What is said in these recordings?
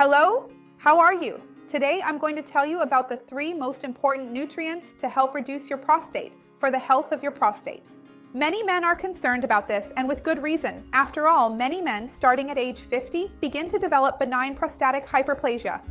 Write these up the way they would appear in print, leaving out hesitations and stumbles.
Hello, how are you? Today I'm going to tell you about the 3 most important nutrients to help reduce your prostate for the health of your prostate. Many men are concerned about this, and with good reason. After all, many men starting at age 50 begin to develop benign prostatic hyperplasia,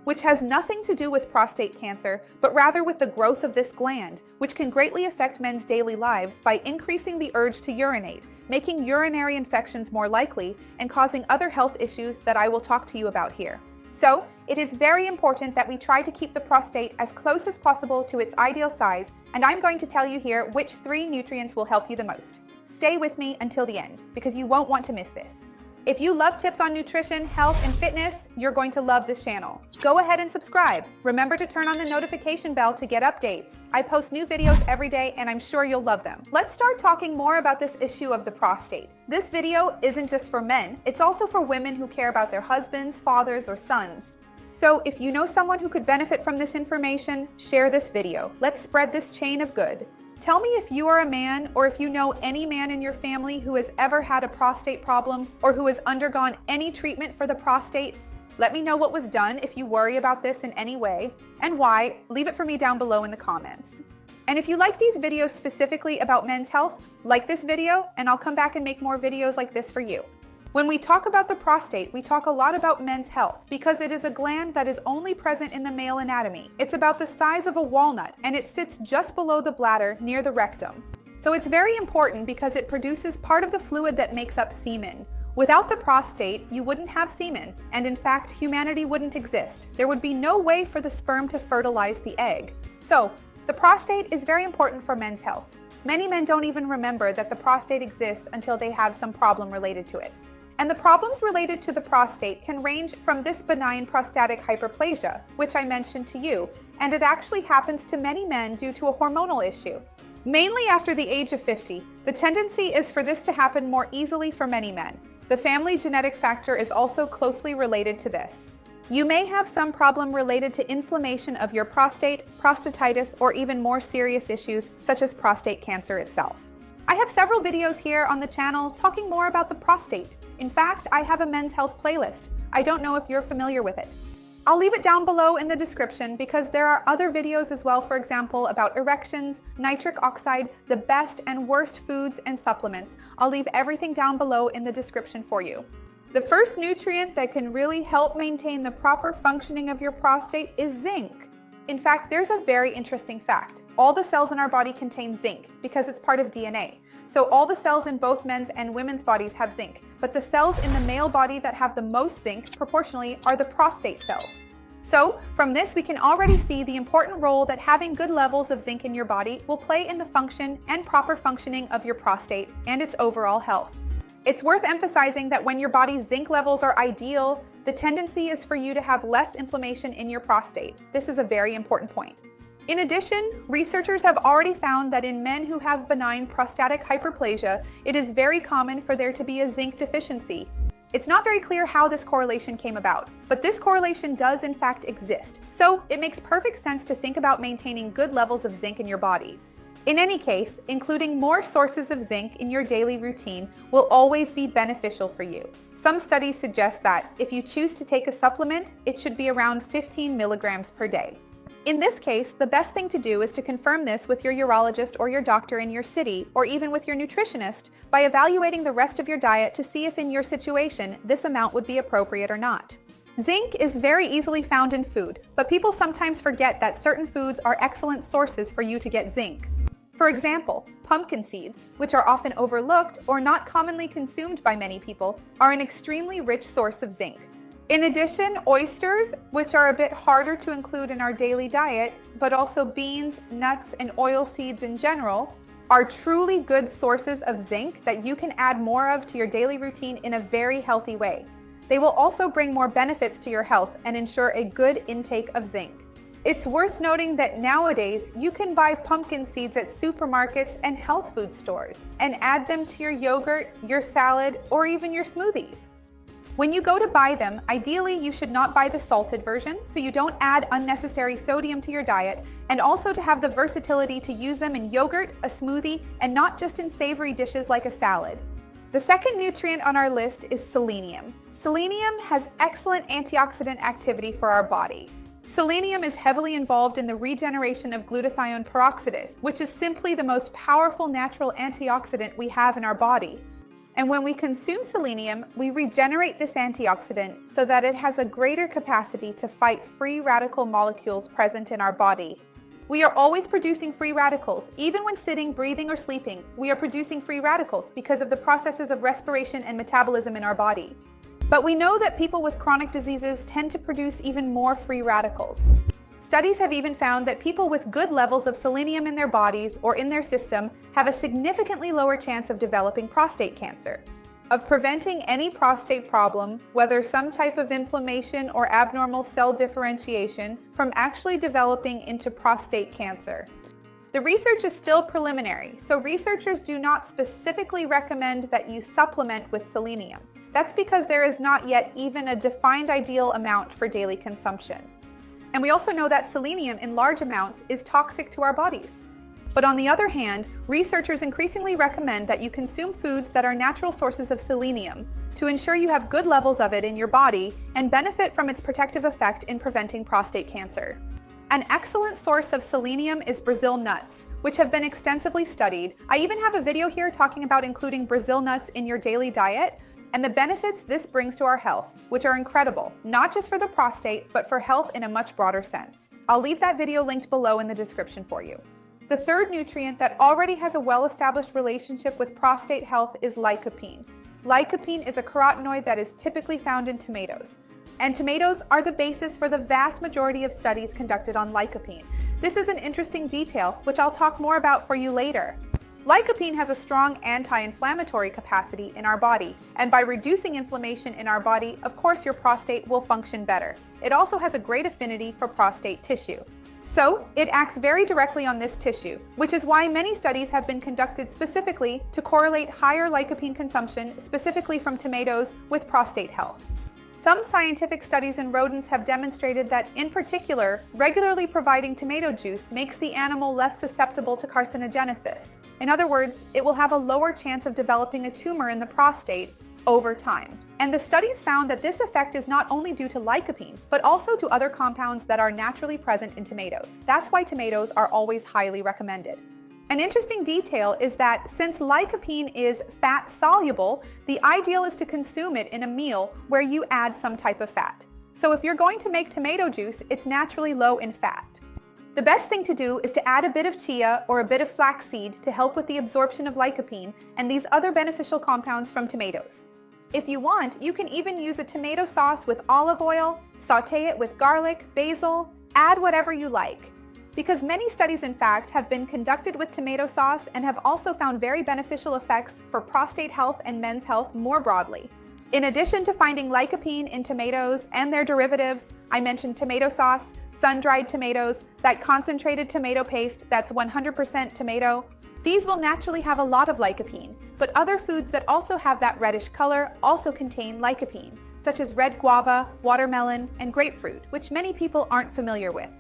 which has nothing to do with prostate cancer, but rather with the growth of this gland, which can greatly affect men's daily lives by increasing the urge to urinate, making urinary infections more likely, and causing other health issues that I will talk to you about here. So, it is very important that we try to keep the prostate as close as possible to its ideal size, and I'm going to tell you here which 3 nutrients will help you the most. Stay with me until the end, because you won't want to miss this. If you love tips on nutrition, health, and fitness, you're going to love this channel. Go ahead and subscribe. Remember to turn on the notification bell to get updates. I post new videos every day, and I'm sure you'll love them. Let's start talking more about this issue of the prostate. This video isn't just for men, it's also for women who care about their husbands, fathers, or sons. So if you know someone who could benefit from this information, share this video. Let's spread this chain of good. Tell me if you are a man, or if you know any man in your family who has ever had a prostate problem or who has undergone any treatment for the prostate. Let me know what was done if you worry about this in any way, and why. Leave it for me down below in the comments. And if you like these videos specifically about men's health, like this video, and I'll come back and make more videos like this for you. When we talk about the prostate, we talk a lot about men's health because it is a gland that is only present in the male anatomy. It's about the size of a walnut, and it sits just below the bladder near the rectum. So it's very important because it produces part of the fluid that makes up semen. Without the prostate, you wouldn't have semen, and in fact, humanity wouldn't exist. There would be no way for the sperm to fertilize the egg. So, the prostate is very important for men's health. Many men don't even remember that the prostate exists until they have some problem related to it. And the problems related to the prostate can range from this benign prostatic hyperplasia, which I mentioned to you, and it actually happens to many men due to a hormonal issue. Mainly after the age of 50, the tendency is for this to happen more easily for many men. The family genetic factor is also closely related to this. You may have some problem related to inflammation of your prostate, prostatitis, or even more serious issues such as prostate cancer itself. I have several videos here on the channel talking more about the prostate. In fact, I have a men's health playlist. I don't know if you're familiar with it. I'll leave it down below in the description because there are other videos as well, for example, about erections, nitric oxide, the best and worst foods and supplements. I'll leave everything down below in the description for you. The first nutrient that can really help maintain the proper functioning of your prostate is zinc. In fact, there's a very interesting fact. All the cells in our body contain zinc because it's part of DNA. So all the cells in both men's and women's bodies have zinc, but the cells in the male body that have the most zinc proportionally are the prostate cells. So from this, we can already see the important role that having good levels of zinc in your body will play in the function and proper functioning of your prostate and its overall health. It's worth emphasizing that when your body's zinc levels are ideal, the tendency is for you to have less inflammation in your prostate. This is a very important point. In addition, researchers have already found that in men who have benign prostatic hyperplasia, it is very common for there to be a zinc deficiency. It's not very clear how this correlation came about, but this correlation does in fact exist. So it makes perfect sense to think about maintaining good levels of zinc in your body. In any case, including more sources of zinc in your daily routine will always be beneficial for you. Some studies suggest that if you choose to take a supplement, it should be around 15 milligrams per day. In this case, the best thing to do is to confirm this with your urologist or your doctor in your city, or even with your nutritionist, by evaluating the rest of your diet to see if in your situation this amount would be appropriate or not. Zinc is very easily found in food, but people sometimes forget that certain foods are excellent sources for you to get zinc. For example, pumpkin seeds, which are often overlooked or not commonly consumed by many people, are an extremely rich source of zinc. In addition, oysters, which are a bit harder to include in our daily diet, but also beans, nuts, and oil seeds in general, are truly good sources of zinc that you can add more of to your daily routine in a very healthy way. They will also bring more benefits to your health and ensure a good intake of zinc. It's worth noting that nowadays you can buy pumpkin seeds at supermarkets and health food stores and add them to your yogurt, your salad, or even your smoothies. When you go to buy them, ideally you should not buy the salted version so you don't add unnecessary sodium to your diet, and also to have the versatility to use them in yogurt, a smoothie, and not just in savory dishes like a salad. The second nutrient on our list is selenium. Selenium has excellent antioxidant activity for our body. Selenium is heavily involved in the regeneration of glutathione peroxidase, which is simply the most powerful natural antioxidant we have in our body. And when we consume selenium, we regenerate this antioxidant so that it has a greater capacity to fight free radical molecules present in our body. We are always producing free radicals. Even when sitting, breathing, or sleeping, we are producing free radicals because of the processes of respiration and metabolism in our body. But we know that people with chronic diseases tend to produce even more free radicals. Studies have even found that people with good levels of selenium in their bodies or in their system have a significantly lower chance of developing prostate cancer, of preventing any prostate problem, whether some type of inflammation or abnormal cell differentiation, from actually developing into prostate cancer. The research is still preliminary, so researchers do not specifically recommend that you supplement with selenium. That's because there is not yet even a defined ideal amount for daily consumption. And we also know that selenium in large amounts is toxic to our bodies. But on the other hand, researchers increasingly recommend that you consume foods that are natural sources of selenium to ensure you have good levels of it in your body and benefit from its protective effect in preventing prostate cancer. An excellent source of selenium is Brazil nuts, which have been extensively studied. I even have a video here talking about including Brazil nuts in your daily diet and the benefits this brings to our health, which are incredible, not just for the prostate, but for health in a much broader sense. I'll leave that video linked below in the description for you. The third nutrient that already has a well-established relationship with prostate health is lycopene. Lycopene is a carotenoid that is typically found in tomatoes. And tomatoes are the basis for the vast majority of studies conducted on lycopene. This is an interesting detail, which I'll talk more about for you later. Lycopene has a strong anti-inflammatory capacity in our body, and by reducing inflammation in our body, of course your prostate will function better. It also has a great affinity for prostate tissue. So, it acts very directly on this tissue, which is why many studies have been conducted specifically to correlate higher lycopene consumption, specifically from tomatoes, with prostate health. Some scientific studies in rodents have demonstrated that, in particular, regularly providing tomato juice makes the animal less susceptible to carcinogenesis. In other words, it will have a lower chance of developing a tumor in the prostate over time. And the studies found that this effect is not only due to lycopene, but also to other compounds that are naturally present in tomatoes. That's why tomatoes are always highly recommended. An interesting detail is that since lycopene is fat soluble, the ideal is to consume it in a meal where you add some type of fat. So if you're going to make tomato juice, it's naturally low in fat. The best thing to do is to add a bit of chia or a bit of flaxseed to help with the absorption of lycopene and these other beneficial compounds from tomatoes. If you want, you can even use a tomato sauce with olive oil, saute it with garlic, basil, add whatever you like. Because many studies, in fact, have been conducted with tomato sauce and have also found very beneficial effects for prostate health and men's health more broadly. In addition to finding lycopene in tomatoes and their derivatives, I mentioned tomato sauce, sun-dried tomatoes, that concentrated tomato paste that's 100% tomato. These will naturally have a lot of lycopene, but other foods that also have that reddish color also contain lycopene, such as red guava, watermelon, and grapefruit, which many people aren't familiar with.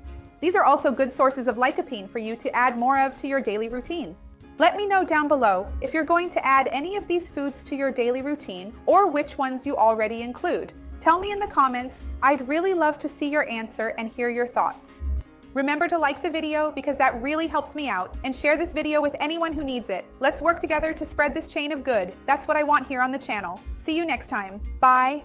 These are also good sources of lycopene for you to add more of to your daily routine. Let me know down below if you're going to add any of these foods to your daily routine or which ones you already include. Tell me in the comments. I'd really love to see your answer and hear your thoughts. Remember to like the video because that really helps me out, and share this video with anyone who needs it. Let's work together to spread this chain of good. That's what I want here on the channel. See you next time. Bye.